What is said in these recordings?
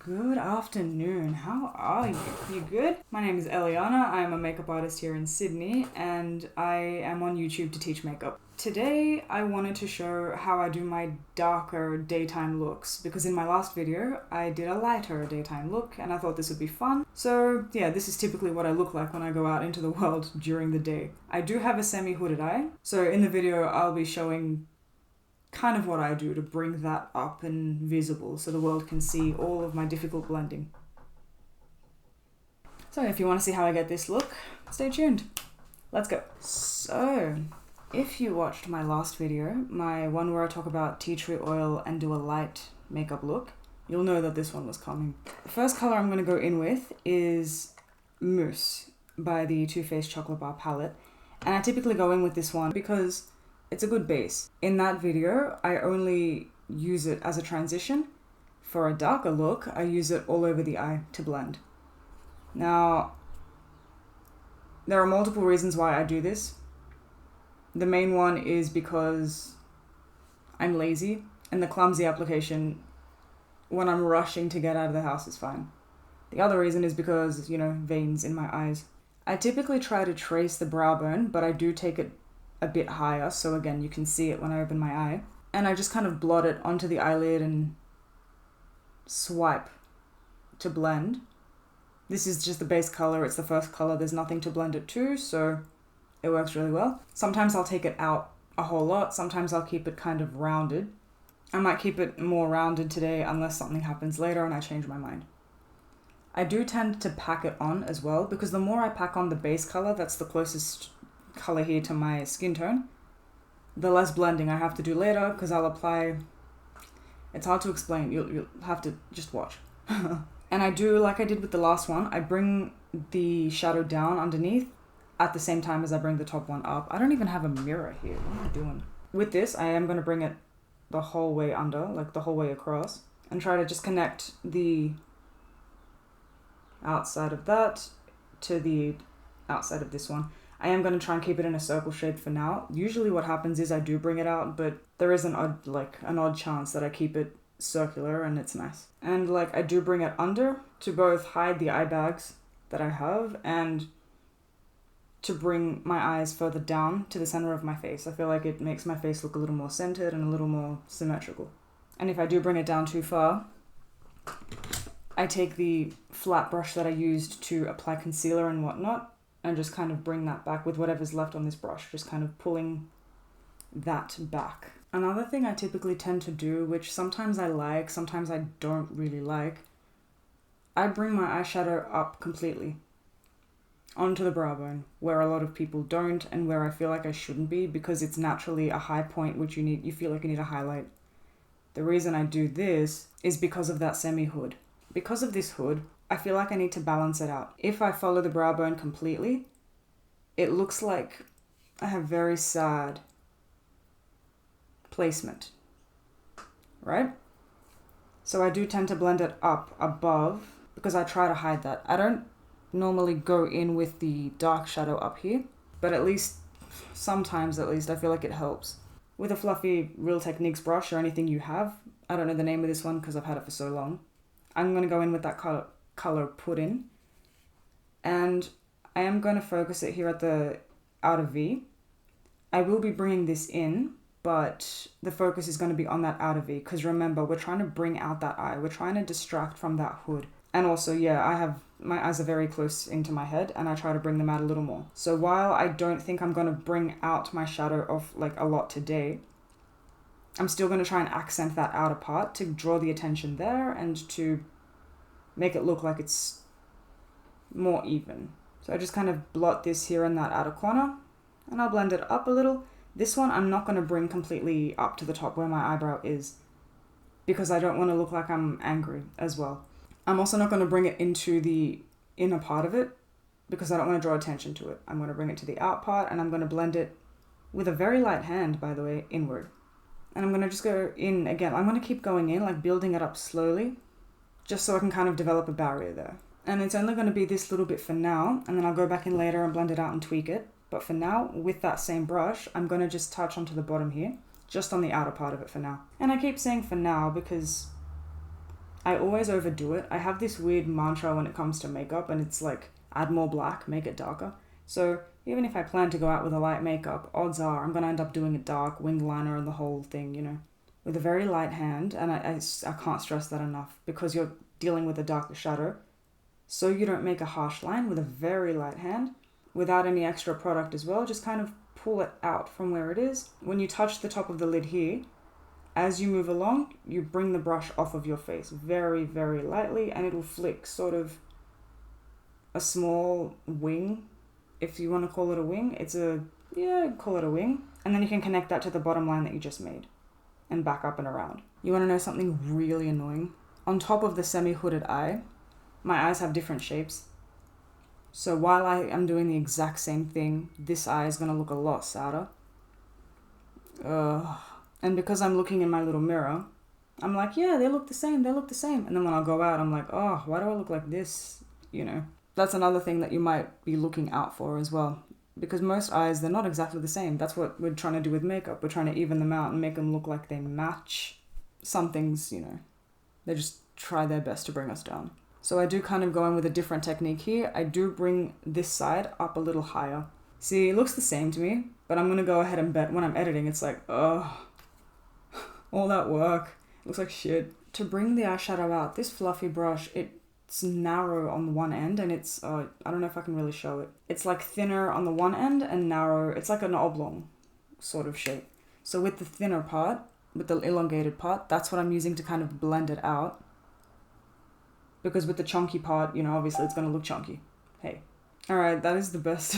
Good afternoon. How are you? You good? My name is Eleanna. I am a makeup artist here in Sydney and I am on YouTube to teach makeup. Today I wanted to show how I do my darker daytime looks because in my last video I did a lighter daytime look and I thought this would be fun. So yeah, this is typically what I look like when I go out into the world during the day. I do have a semi-hooded eye, so in the video I'll be showing kind of what I do to bring that up and visible so the world can see all of my difficult blending. So if you want to see how I get this look, stay tuned. Let's go. So if you watched my last video, my one where I talk about tea tree oil and do a light makeup look, you'll know that this one was coming. The first color I'm going to go in with is Mousse by the Too Faced Chocolate Bar palette, and I typically go in with this one because it's a good base. In that video, I only use it as a transition. For a darker look, I use it all over the eye to blend. Now, there are multiple reasons why I do this. The main one is because I'm lazy, and the clumsy application when I'm rushing to get out of the house is fine. The other reason is because, veins in my eyes. I typically try to trace the brow bone, but I do take it a bit higher, so again you can see it when I open my eye, and I just kind of blot it onto the eyelid and swipe to blend. This is just the base color, it's the first color, there's nothing to blend it to, so it works really well. Sometimes I'll take it out a whole lot, sometimes I'll keep it kind of rounded. I might keep it more rounded today unless something happens later and I change my mind. I do tend to pack it on as well, because the more I pack on the base color, that's the closest color here to my skin tone, the less blending I have to do later, because I'll apply, it's hard to explain, you'll have to just watch. And I do, like I did with the last one, I bring the shadow down underneath at the same time as I bring the top one up. I don't even have a mirror here, what am I doing? With this, I am going to bring it the whole way under, like the whole way across, and try to just connect the outside of that to the outside of this one. I am going to try and keep it in a circle shape for now. Usually what happens is I do bring it out, but there is an odd chance that I keep it circular and it's nice. And I do bring it under to both hide the eye bags that I have and to bring my eyes further down to the center of my face. I feel like it makes my face look a little more centered and a little more symmetrical. And if I do bring it down too far, I take the flat brush that I used to apply concealer and whatnot and just kind of bring that back with whatever's left on this brush, just kind of pulling that back. Another thing I typically tend to do, which sometimes I like, sometimes I don't really like, I bring my eyeshadow up completely onto the brow bone, where a lot of people don't and where I feel like I shouldn't be, because it's naturally a high point which you feel like you need a highlight. The reason I do this is because of that semi-hood. Because of this hood, I feel like I need to balance it out. If I follow the brow bone completely, it looks like I have very sad placement, right? So I do tend to blend it up above because I try to hide that. I don't normally go in with the dark shadow up here, but sometimes at least, I feel like it helps. With a fluffy Real Techniques brush or anything you have, I don't know the name of this one because I've had it for so long, I'm going to go in with that color Put In, and I am going to focus it here at the outer V. I will be bringing this in, but the focus is going to be on that outer V, because remember, we're trying to bring out that eye, we're trying to distract from that hood. And also, my eyes are very close into my head and I try to bring them out a little more. So while I don't think I'm going to bring out my shadow of a lot today, I'm still going to try and accent that outer part to draw the attention there and to make it look like it's more even. So I just kind of blot this here in that outer corner and I'll blend it up a little. This one I'm not going to bring completely up to the top where my eyebrow is, because I don't want to look like I'm angry as well. I'm also not going to bring it into the inner part of it because I don't want to draw attention to it. I'm going to bring it to the out part and I'm going to blend it with a very light hand, by the way, inward. And I'm going to just go in again. I'm going to keep going in, building it up slowly, just so I can kind of develop a barrier there. And it's only going to be this little bit for now, and then I'll go back in later and blend it out and tweak it. But for now, with that same brush, I'm going to just touch onto the bottom here, just on the outer part of it for now. And I keep saying for now because I always overdo it. I have this weird mantra when it comes to makeup, and it's like, add more black, make it darker. So even if I plan to go out with a light makeup, odds are I'm going to end up doing it dark, winged liner and the whole thing, you know, with a very light hand. And I can't stress that enough, because you're dealing with a darker shadow. So you don't make a harsh line, with a very light hand, without any extra product as well. Just kind of pull it out from where it is. When you touch the top of the lid here, as you move along, you bring the brush off of your face very, very lightly, and it'll flick sort of a small wing, if you want to call it a wing. Call it a wing. And then you can connect that to the bottom line that you just made and back up and around. You want to know something really annoying? On top of the semi-hooded eye, my eyes have different shapes. So while I am doing the exact same thing, this eye is going to look a lot sadder. And because I'm looking in my little mirror, I'm like, yeah, they look the same. And then when I go out, I'm like, oh, why do I look like this? You know, that's another thing that you might be looking out for as well. Because most eyes, they're not exactly the same. That's what we're trying to do with makeup. We're trying to even them out and make them look like they match. Some things, you know, they just try their best to bring us down. So I do kind of go in with a different technique here. I do bring this side up a little higher. See, it looks the same to me, but I'm going to go ahead and bet when I'm editing, it's like, oh, all that work. It looks like shit. To bring the eyeshadow out, this fluffy brush, it's narrow on one end, and it's, I don't know if I can really show it. It's like thinner on the one end and narrow. It's like an oblong sort of shape. So with the thinner part, with the elongated part, that's what I'm using to kind of blend it out. Because with the chunky part, you know, obviously it's going to look chunky. Hey. Alright, that is the best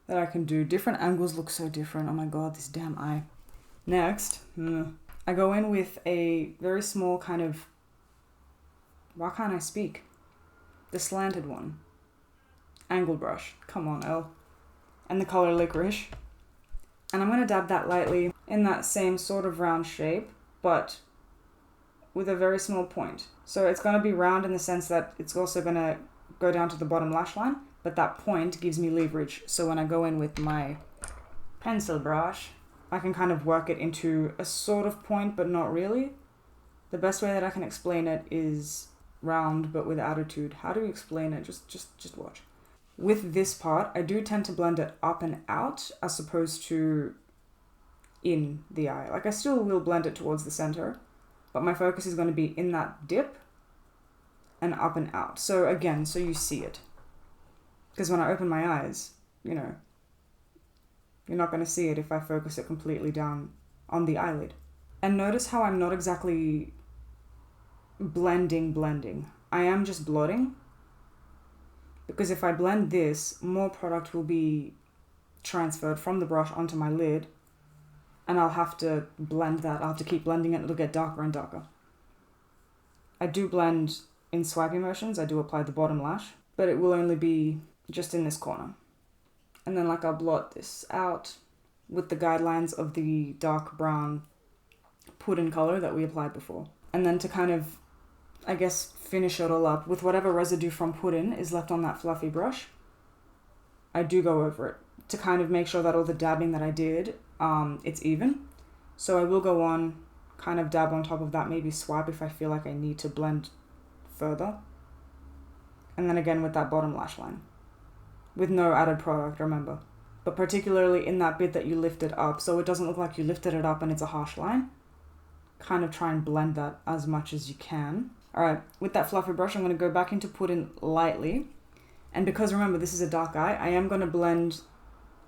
that I can do. Different angles look so different. Oh my god, this damn eye. Next, I go in with a very small kind of... Why can't I speak? The slanted one. Angle brush. Come on, Elle. And the color Licorice. And I'm going to dab that lightly in that same sort of round shape, but with a very small point. So it's going to be round in the sense that it's also going to go down to the bottom lash line, but that point gives me leverage. So when I go in with my pencil brush, I can kind of work it into a sort of point, but not really. The best way that I can explain it is round, but with attitude. How do you explain it? Just watch. With this part, I do tend to blend it up and out as opposed to in the eye. Like, I still will blend it towards the center, but my focus is going to be in that dip and up and out. So again, so you see it. Because when I open my eyes, you know, you're not going to see it if I focus it completely down on the eyelid. And notice how I'm not exactly blending. I am just blotting. Because if I blend this, more product will be transferred from the brush onto my lid, and I'll have to blend that. I'll have to keep blending it. It'll get darker and darker. I do blend in swiping motions. I do apply the bottom lash, but it will only be just in this corner. And then, like, I'll blot this out with the guidelines of the dark brown pudding color that we applied before. And then to kind of, I guess, finish it all up with whatever residue from pudding is left on that fluffy brush, I do go over it to kind of make sure that all the dabbing that I did, it's even. So I will go on, kind of dab on top of that, maybe swipe if I feel like I need to blend further. And then again with that bottom lash line. With no added product, remember. But particularly in that bit that you lifted up, so it doesn't look like you lifted it up and it's a harsh line. Kind of try and blend that as much as you can. Alright, with that fluffy brush, I'm going to go back into pudding lightly. And because, remember, this is a dark eye, I am going to blend,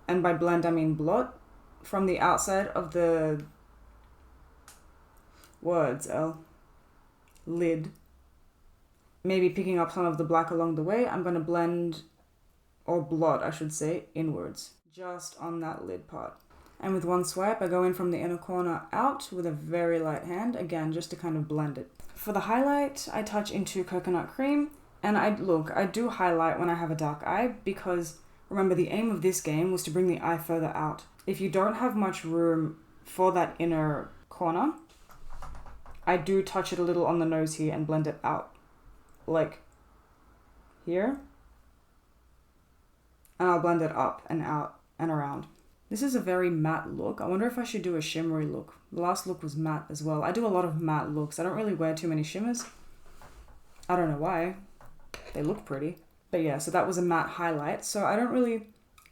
and by blend I mean blot, from the outside of the lid. Maybe picking up some of the black along the way, I'm going to blend, or blot I should say, inwards. Just on that lid part. And with one swipe, I go in from the inner corner out with a very light hand, again, just to kind of blend it. For the highlight, I touch into coconut cream, and I do highlight when I have a dark eye, because remember, the aim of this game was to bring the eye further out. If you don't have much room for that inner corner, I do touch it a little on the nose here and blend it out. Like here. And I'll blend it up and out and around. This is a very matte look. I wonder if I should do a shimmery look. The last look was matte as well. I do a lot of matte looks. I don't really wear too many shimmers. I don't know why. They look pretty. But yeah, so that was a matte highlight. So I don't really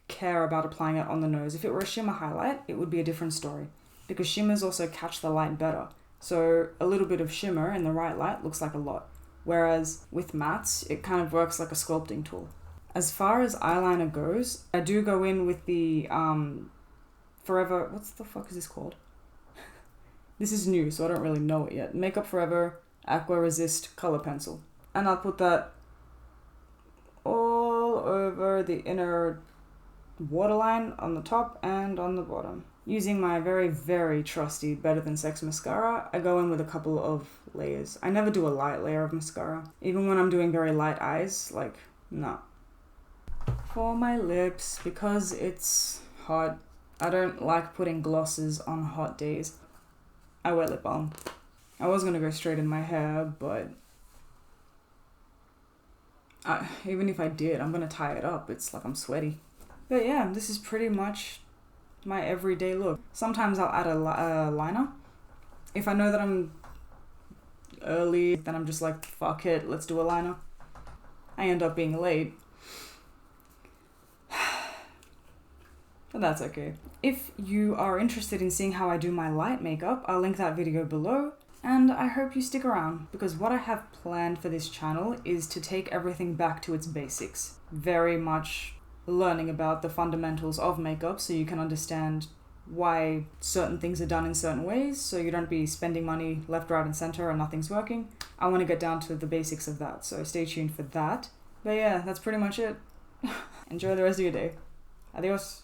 care about applying it on the nose. If it were a shimmer highlight, it would be a different story. Because shimmers also catch the light better. So a little bit of shimmer in the right light looks like a lot. Whereas with mattes, it kind of works like a sculpting tool. As far as eyeliner goes, I do go in with the Forever... What's the fuck is this called? This is new, so I don't really know it yet. Makeup Forever Aqua Resist Color Pencil. And I'll put that all over the inner waterline on the top and on the bottom. Using my very, very trusty Better Than Sex mascara, I go in with a couple of layers. I never do a light layer of mascara. Even when I'm doing very light eyes, like, no. For my lips, because it's hot, I don't like putting glosses on hot days. I wear lip balm. I was gonna go straight in my hair, but even if I did, I'm gonna tie it up. It's like I'm sweaty. But yeah, this is pretty much my everyday look. Sometimes I'll add a liner. If I know that I'm early, then I'm just like, fuck it, let's do a liner. I end up being late. But that's okay. If you are interested in seeing how I do my light makeup, I'll link that video below. And I hope you stick around, because what I have planned for this channel is to take everything back to its basics. Very much learning about the fundamentals of makeup so you can understand why certain things are done in certain ways, so you don't be spending money left, right, and center and nothing's working. I want to get down to the basics of that, so stay tuned for that. But yeah, that's pretty much it. Enjoy the rest of your day. Adios.